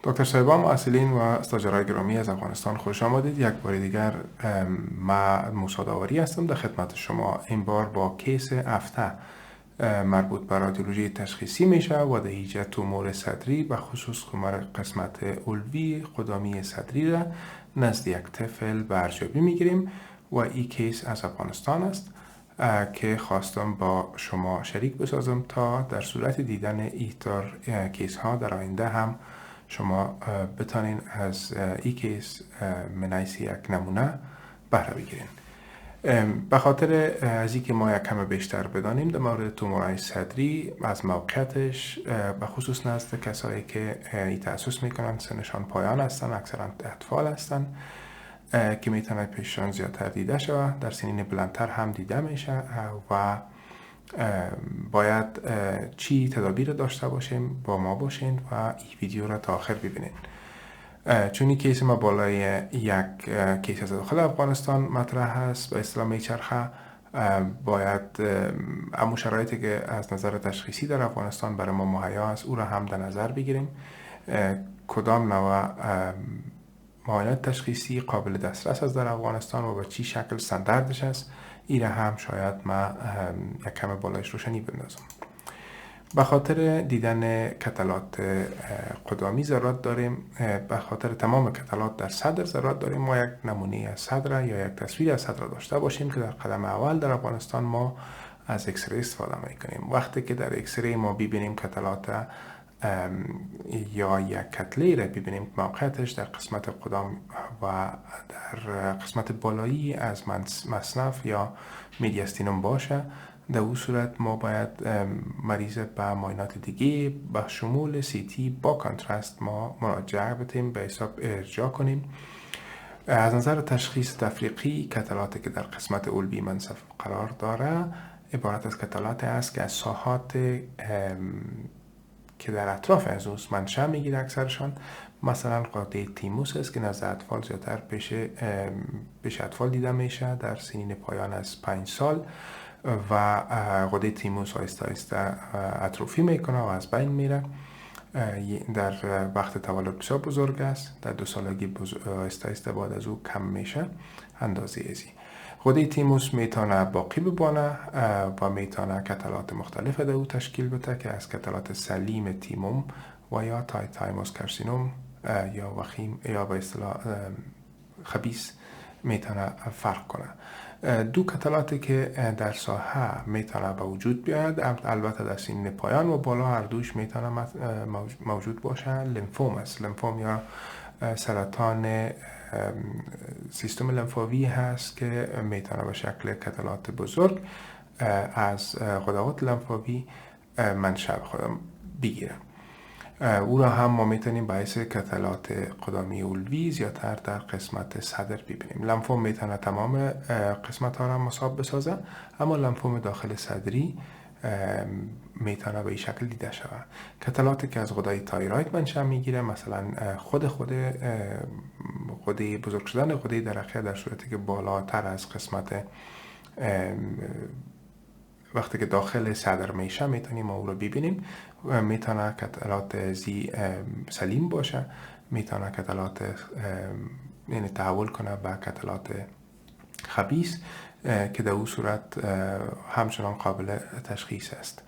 دکتر صاحبان، معسلین و استاجرهای گرامی از افغانستان خوش آمدید. یک بار دیگر من موسی داوری هستم در خدمت شما. این بار با کیس هفته مربوط به رادیولوژی تشخیصی میشه و در ایجاد تومور صدری به خصوص قسمت علوی قدامی صدری را نزد یک طفل به ارزیابی میگیریم و این کیس از افغانستان است که خواستم با شما شریک بسازم تا در صورت دیدن ایتار کیس ها در آینده هم شما بتانین از ای کیس منیسی یک نمونه بهره بگیرین. به خاطر از اینکه ما یک کم بیشتر بدانیم در مورد تومورهای صدری از موقعیتش به خصوص نزد کسایی که ای تأسس میکنن سنشان پایان هستن، اکثرا اطفال هستن که میتونه پیششان زیادتر دیده شود، در سنین بلندتر هم دیده میشه و باید چی تدابیر داشته باشیم با ما باشین و این ویدیو را تا آخر ببینین. چون این کیس ما بالای یک کیس از داخل افغانستان مطرح هست به اصطلاح میچرخه، باید امو شرایطی که از نظر تشخیصی در افغانستان برای ما مهیا است او را هم در نظر بگیریم. کدام نوع معاینات تشخیصی قابل دسترس است در افغانستان و به چی شکل استانداردش است، این را هم شاید ما یک کم بالایش روشنی بندازم. به خاطر دیدن کتلات قدامی ضرورت داریم، به خاطر تمام کتلات در صدر ضرورت داریم ما یک نمونه از صدر یا یک تصویر از صدر داشته باشیم که در قدم اول در افغانستان ما از اکسری استفاده میکنیم. وقتی که در اکسری ما ببینیم کتلات یا یک کتله را ببینیم موقعیتش در قسمت قدام و در قسمت بالایی از مصنف یا میدیاستینوم باشه، در اون صورت ما باید مریض به معاینات دیگه به شمول CT با کانترست ما مراجعه بتیم به حساب ارجاع کنیم. از نظر تشخیص تفریقی کتلاتی که در قسمت علوی منصف قرار داره عبارت از کتلات است که از ساحات که در اطراف از اوست منشأ میگیره. اکثرشان مثلا قاده تیموس است که نزد اطفال زیادتر پیش اطفال دیده میشه در سنین پایان از 5 سال و قاده تیموس آهسته آهسته اتروفی میکنه و از بین میره. در وقت تولد بسیار بزرگ است، در 2 سالگی آهسته آهسته بعد از او کم میشه اندازه ازی. قاده تیموس میتونه باقی بمانه و میتونه کتلات مختلف در او تشکیل بده که از کتلات سلیم تیموم و یا تایموس کارسینوم یا وخیم یا به اصطلاح خبیث میتونه فرق کنه. 2 کتلاتی که در ساحه میتونه به وجود بیاد، البته در سنین پایان و بالا هر دوش میتونه موجود باشه. لمفوم است. لمفوم یا سرطان سیستم لمفاوی هست که میتونه به شکل کتلات بزرگ از غدوات لمفاوی منشأ خودم بگیره. او را هم ما میتونیم باعث کتلات قدامی علوی زیادتر در قسمت صدر ببینیم. لمفوم میتونه تمام قسمت ها را مصاب بسازه، اما لمفوم داخل صدری میتونه به این شکل دیده شود. کتلاتی که از غده تایروید منشأ میگیره، مثلا غده بزرگ شدن غده درقیه در صورتی که بالاتر از قسمت وقتی که داخل صدر میشه میتونیم ما او رو ببینیم. میتونه کتلات سلیم باشه، میتونه کتلات یعنی تحول کنه به کتلات خبیث که در اون صورت همچنان قابل تشخیص است.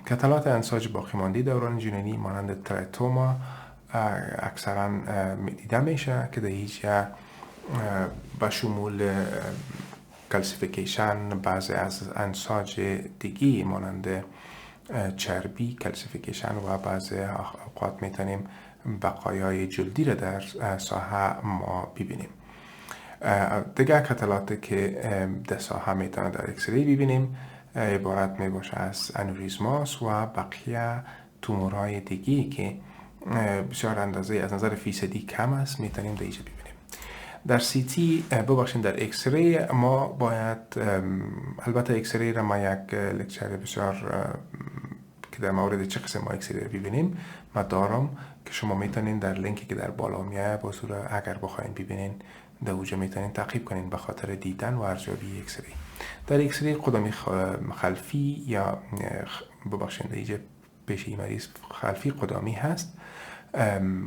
کتلات انساج باقی مانده دوران جنینی مانند ترایتوما اکثرا دیده میشه که در هیچ به شمول کلسیفیکیشن بعضی از انساج دیگی مانند چربی کلسیفیکیشن و بعضی اوقات میتونیم بقایای جلدی را در ساحه ما ببینیم. دیگر کتلاتی که در ساحه میتونه در اکسری ببینیم عبارت میباشه از انوریزماس و بقیه تومورهای دیگی که بسیار اندازه از نظر فیصدی کم است میتونیم در اینجا ببینیم. در CT ببخشید در اکسری ما باید البته اکسری را ما یک لکچر بسیار که در مورد چه قسم ما اکسری را ببینیم ما دارم که شما میتونین در لینکی که در بالا میایه با صورت اگر بخواین ببینین در اوجه میتونین تعقیب کنین به خاطر دیدن و ارزیابی اکسری. در اکسری قدامی خلفی یا ببخشید اینجا پیش مریض خلفی قدامی هست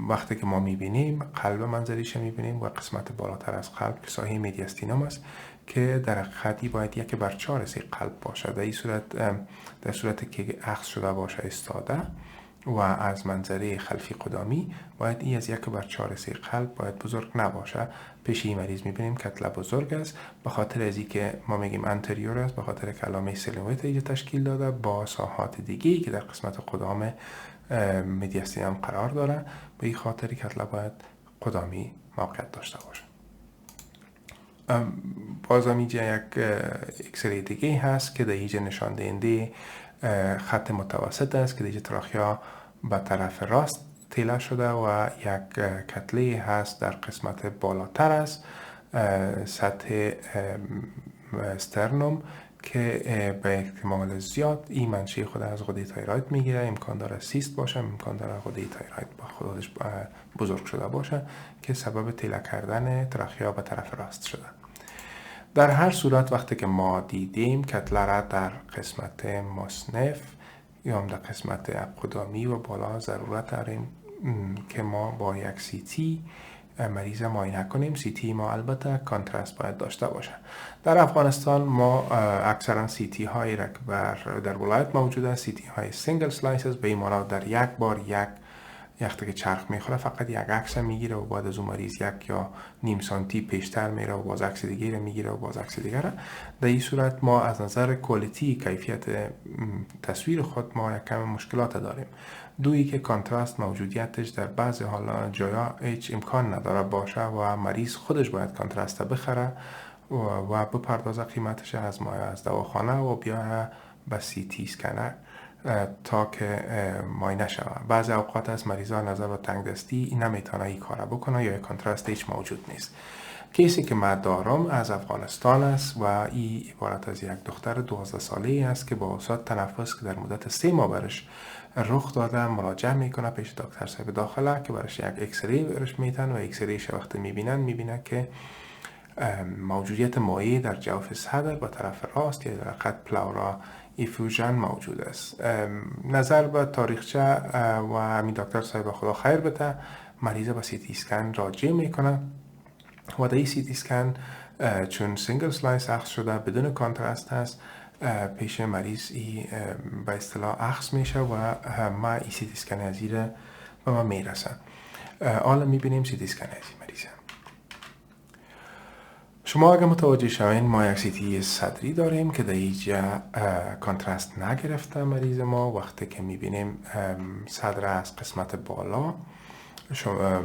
وقتی که ما میبینیم قلب منظریش میبینیم و قسمت بالاتر از قلب که ساحه مدیاستینوم است که در خطی باید 1/4 قلب باشد. در صورت که اخذ شده باشه ایستاده و از منظره خلفی قدامی باید این از 1/4 قلب باید بزرگ نباشه. پیش این مریض میبینیم کتله بزرگ است به خاطر از که ما میگیم انتریور است، به خاطر کلامه سیلویت ایجا تشکیل داده با ساحات دیگه‌ای که در قسمت قدام مدیاستینوم قرار داره. به این خاطر کتله باید قدامی موقعیت داشته باشه. بازم اینجا یک اکسری دیگه هست که در اینجا نشان دهنده خط متوسط است که در اینجا تراخیا به طرف راست تیله شده و یک کتله هست در قسمت بالاتر است سطح استرنوم که به احتمال زیاد این منشأ خود از غده تایروید میگیره. امکان داره سیست باشه، امکان داره غده تایروید با خودش بزرگ شده باشه که سبب تیله کردن تراخیا به طرف راست شده. در هر صورت وقتی که ما دیدیم کتله را در قسمت مصنف یا در قسمت ابقدامی و بالا ضرورت داریم که ما با یک CT مریض معاینه کنیم. CT ما البته کانترست باید داشته باشه. در افغانستان ما اکثرا CT هایی را که در ولایت موجود است CT های سینگل سلایسز به این معنی در یک بار یک که چرخ میخوره فقط یک عکس میگیره و بعد از اون مریض یک یا نیم سانتی پیشتر میره و باز عکس دیگه رو میگیره و باز عکس دیگه رو. در این صورت ما از نظر کوالیتی کیفیت تصویر خود ما یک کم مشکلات داریم. دویی که کانتراست موجودیتش در بعضی حالا جایا هیچ امکان نداره باشه و مریض خودش باید کانتراست بخره و بپردازه قیمتش از دواخانه و بیا به CT اسکنر تا که معاینه شود. بعضی اوقات از مریضا نظر به تنگ دستی نمیتونه این کار بکنه یا کانتراست هیچ موجود نیست. کیسی که من دارم از افغانستان است و این عبارت از یک دختر 12 ساله است که با اوساد تنفس که در مدت 3 ماه برش رخ داده مراجعه میکنه پیش دکتر صاحب داخله که برش یک اکسری برش میتن و اکسریش وقتی میبینه که موجودیت مایع در جوف صدر با طرف راست یا در خط پلورا ایفوژن موجود است. نظر به تاریخچه و همین دکتر صاحب خدا خیر بده مریض با CT اسکن راجع میکنه و در این CT اسکن چون سینگل سلایس اخذ شده بدون کانتراست است پیش مریض به اصطلاح اخذ میشه و ما این CT اسکن از این به ما میرسه. حالا میبینیم CT اسکن از این مریضه. شما اگر متوجه شوین ما یک CT صدری داریم که در اینجا کانتراست نگرفته مریض ما. وقتی که میبینیم صدر از قسمت بالا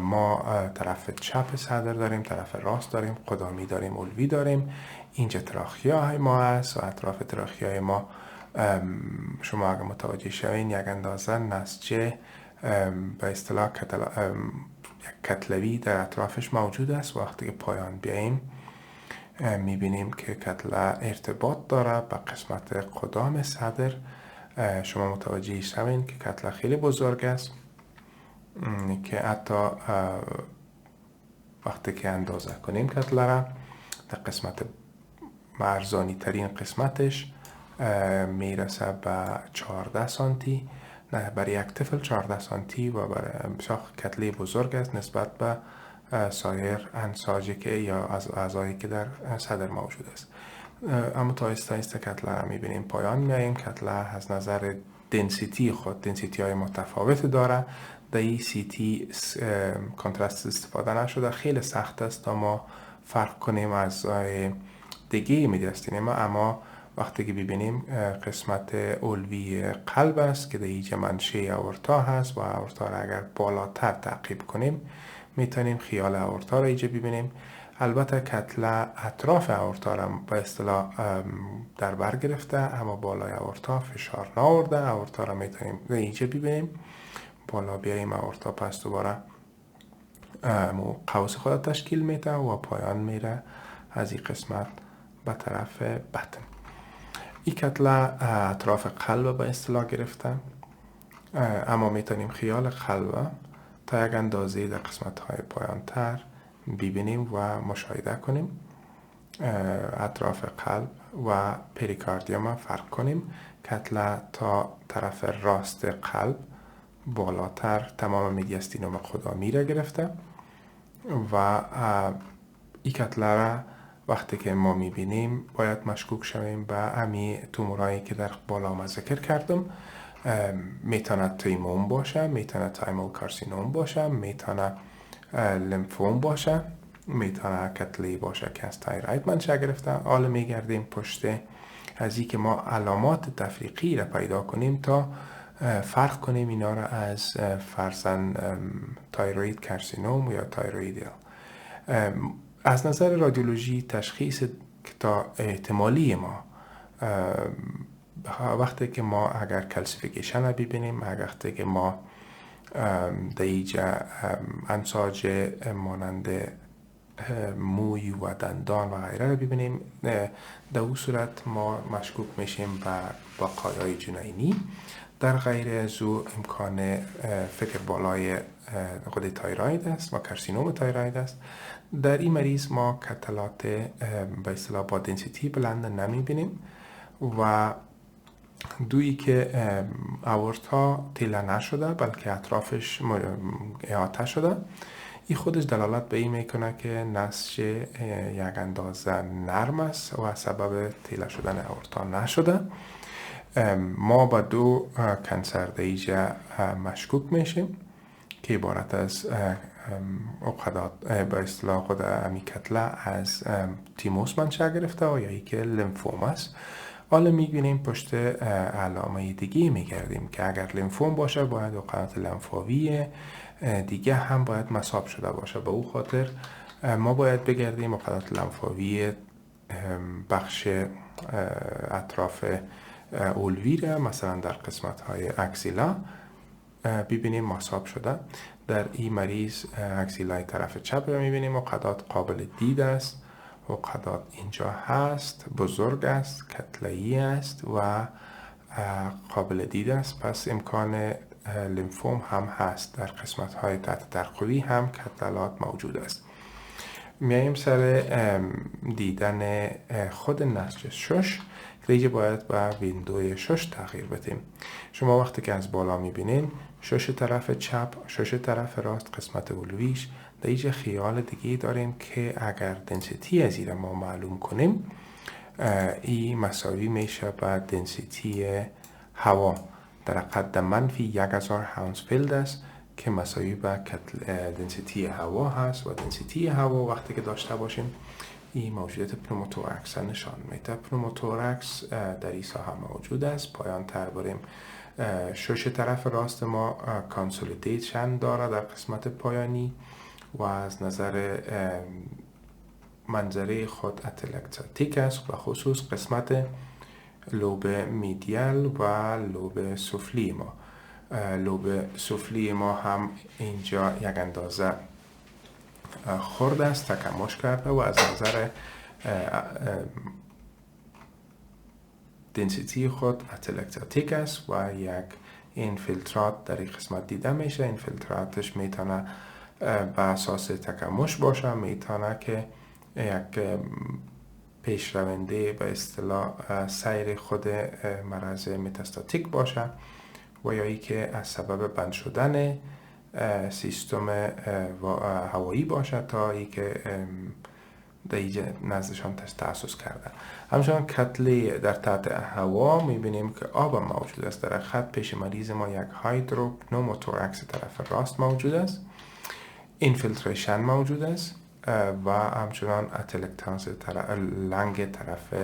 ما طرف چپ صدر داریم، طرف راست داریم، قدامی داریم، علوی داریم. اینجا تراخیای ما است و اطراف تراخیای ما شما اگر متوجه شوین یک اندازه نسجه به اصطلاح کتلوی در اطرافش موجود است. وقتی که پایان بیاییم میبینیم که کتله ارتباط داره به قسمت قدام صدر. شما متوجه شوین که کتله خیلی بزرگ است که حتی وقتی که اندازه کنیم کتله را در قسمت ارزانی ترین قسمتش میرسه به 14 سانتی. نه برای یک طفل 14 سانتی و برای کتله بزرگ است نسبت به سایر انساجی که یا از اعضایی که در صدر موجود است. اما تا آهسته کتله را میبینیم پایان میاییم. کتله از نظر دنسیتی خود دنسیتی های متفاوت داره. در این CT کانتراست استفاده نشده. خیلی سخت است تا ما فرق کنیم از دیگه مدیاستینوم. اما وقتی که ببینیم قسمت علوی قلب است که در اینجا منشأ آورتا هست و آورتا را اگر بالاتر تعقیب کنیم میتونیم خیال آورتا را اینجا ببینیم. البته کتله اطراف آورتا را به اصطلاح در بر گرفته اما بالای آورتا فشار نآورده. آورتا را میتونیم اینجا ببینیم. بالا بیاییم آورتا پس دوباره قوس خود تشکیل میده و پایان میره از این قسمت به طرف بطن. این کتله اطراف قلب به اصطلاح گرفته اما میتونیم خیال قلب تا یک اندازه در قسمت های پایان تر ببینیم و مشاهده کنیم. اطراف قلب و پریکاردیوم فرق کنیم. کتله تا طرف راست قلب بالاتر تمام میدیاستینوم خدامی را گرفته و این کتله را وقتی که ما میبینیم باید مشکوک شویم به امی تومورایی که در بالا ما ذکر کردم. میتونه تیموم باشه، میتونه تایمال کارسینوم باشه، میتونه لیمفوم باشه، میتونه کتله باشه که از تایروید منشأ گرفته. حالا میگردیم پشت از این که ما علامات تفریقی را پیدا کنیم تا فرق کنیم اینا را از فرزن تایروید کارسینوم یا تایرویدیل. از نظر رادیولوژی تشخیص تا احتمالی ما وقتی که ما اگر کلسیفیکیشن را ببینیم، وقتی که ما دیجا انساج مانند موی و دندان و غیره را ببینیم، در اون صورت ما مشکوک میشیم به بقایای جنینی. در غیر از او امکان فکر بالای خود تایروید است و کارسینوم تایروید است. در این مریض ما کتلات به اصطلاح با دنسیتی بلند نمیبینیم و دویی که آورتا تیله نشده بلکه اطرافش احاطه شده. این خودش دلالت به این میکنه که نسج یک اندازه نرم است و سبب تیله شدن آورتا نشده. ما با دو کنسر دیجا مشکوک میشیم که عبارت از عقدات به اصطلاح خود امی کتله از تیموس منشأ گرفته و یا ای که لیمفوم است. حالا میبینیم پشت علامه دیگه میگردیم که اگر لیمفوم باشه باید عقدات لیمفاوی دیگه هم باید مصاب شده باشه. به او خاطر ما باید بگردیم عقدات لیمفاوی بخش اطراف اولویره، مثلا در قسمت های اکسیلا ببینیم مصاب شده. در این مریض اکسیلای طرف چپ رو میبینیم عقدات قابل دید است، عقدات اینجا هست، بزرگ است، کتله‌ای است و قابل دید است. پس امکان لیمفوم هم هست. در قسمت های تحت ترقوی هم کتلات موجود است. میاییم سر دیدن خود نسج شش که دیگه باید با ویندوی شش تغییر بدیم. شما وقتی که از بالا میبینین شش طرف چپ، شش طرف راست قسمت اولویش، دیگه خیال دیگه داریم که اگر دنسیتی از این ما معلوم کنیم این مساوی میشه با دنسیتی هوا در قد منفی 1000 هاونسفیلد است که مساوی با دنسیتی هوا هست و دنسیتی هوا وقتی که داشته باشیم این موجودیت پنوموتورکس نشان میده. پنوموتورکس در این ساحه موجود است. پایان تر بریم. شش طرف راست ما کانسولیدیشن داره در قسمت پایانی و از نظر منظره خود اتلکتاتیک است و خصوص قسمت لوب میدیال و لوب سفلی ما. لوب سفلی ما هم اینجا یک اندازه خرد است، تکمش کرده و از نظر دنسیتی خود اتلکتاتیک است و یک اینفیلترات در این قسمت دیده میشه. اینفیلتراتش میتونه به اساس تکمش باشه، میتونه که یک پیشرونده به اصطلاح سیر خود مرض متاستاتیک باشه و یا ای که از سبب بند شدن سیستم هوایی باشه تا ای که در نزدشان تأسس کرده. همچنان کتله در تحت هوا میبینیم که آب موجود است. در خط پیش مریض ما یک هایدروپنوموتورکس طرف راست موجود است، اینفیلتریشن موجود است و همچنان اتلکتانس لنگ طرف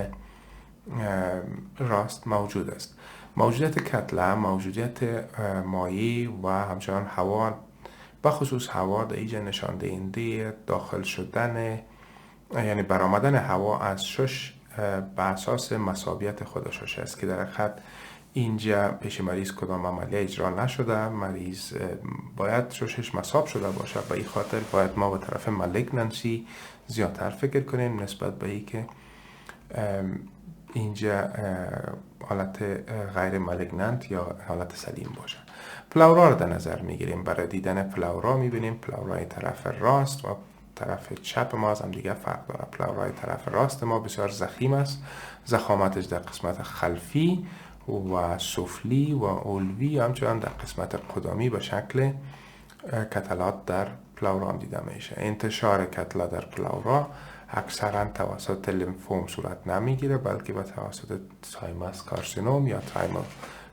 راست موجود است. موجودیت کتله، موجودیت مایع و همچنان هوا، بخصوص هوا در اینجا نشان دهنده داخل شدن یعنی برآمدن هوا از شش به اساس مساویت خود شش است که در خط اینجا پیش مریض کدام عملیه اجرا نشده. مریض باید ششش مصاب شده باشه. به این خاطر باید ما به طرف مالیگننسی زیادتر فکر کنیم نسبت به این که اینجا حالت غیر مالیگننت یا حالت سلیم باشه. پلورا رو در نظر میگیریم. برای دیدن پلورا میبینیم پلورای طرف راست و طرف چپ ما از هم دیگه فرق داره. پلورای طرف راست ما بسیار ضخیم است، ضخامتش در قسمت خلفی و سفلی و علوی، همچنان در قسمت قدامی به شکل کتلات در پلورا هم دیده میشه. انتشار کتلات در پلورا اکثرا توسط لیمفوم صورت نمیگیره، بلکه به توسط تایموس کارسینوم یا تایموس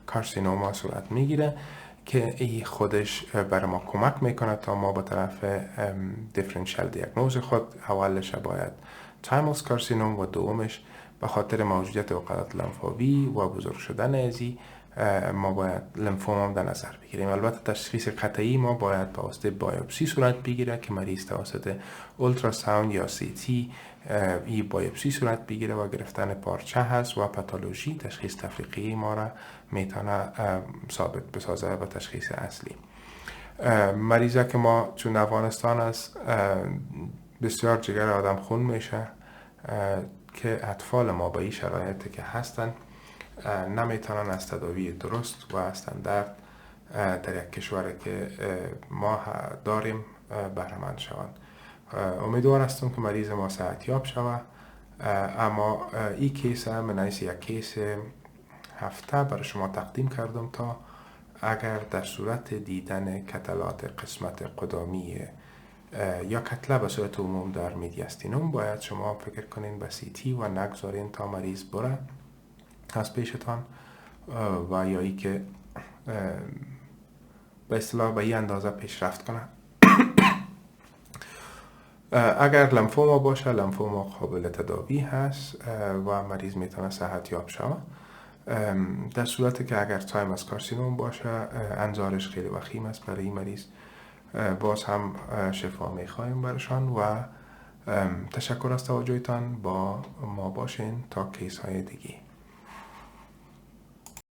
کارسینوما صورت میگیره که این خودش برای ما کمک میکنه تا ما به طرف دیفرنشیال دیاگنوز خود. اولش باید تایموس کارسینوم و دومش به خاطر موجودیت عقدات لمفاوی و بزرگ شدن ازی ما باید لیمفوم هم در نظر بگیریم. البته تشخیص قطعی ما باید به واسطه بایوپسی صورت بگیره که مریض توسط اولتراساوند یا سی تی این بایوپسی صورت بگیره و گرفتن پارچه هست و پاتولوژی تشخیص تفریقی ما را میتونه ثابت بسازه به تشخیص اصلی. مریضه که ما چون افغانستان است بسیار جگر آدم خون میشه که اطفال ما به این شرایطی که هستن نمیتونن از تداوی درست و استاندارد در یک کشوری که ما داریم بهره‌مند شوند. امیدوار هستم که مریض ما صحتیاب شود، اما این کیس من از یک کیس هفته برای شما تقدیم کردم تا اگر در صورت دیدن کتلات قسمت قدامی یا کتله به صورت عموم در میدیاستینوم باید شما فکر کنین به سی تی و نگذارین تا مریض بره از پیشتان و یا ای که به اصطلاح به این اندازه پیشرفت کنه. اگر لمفوما باشه، لمفوما قابل تداوی هست و مریض میتونه صحتیاب شود. در صورتی که اگر تایموس کارسینوم باشه انظارش خیلی وخیم است برای این مریض، باز هم شفا میخوایم برشان و تشکر از توجهتان. با ما باشین تا کیس های دیگه.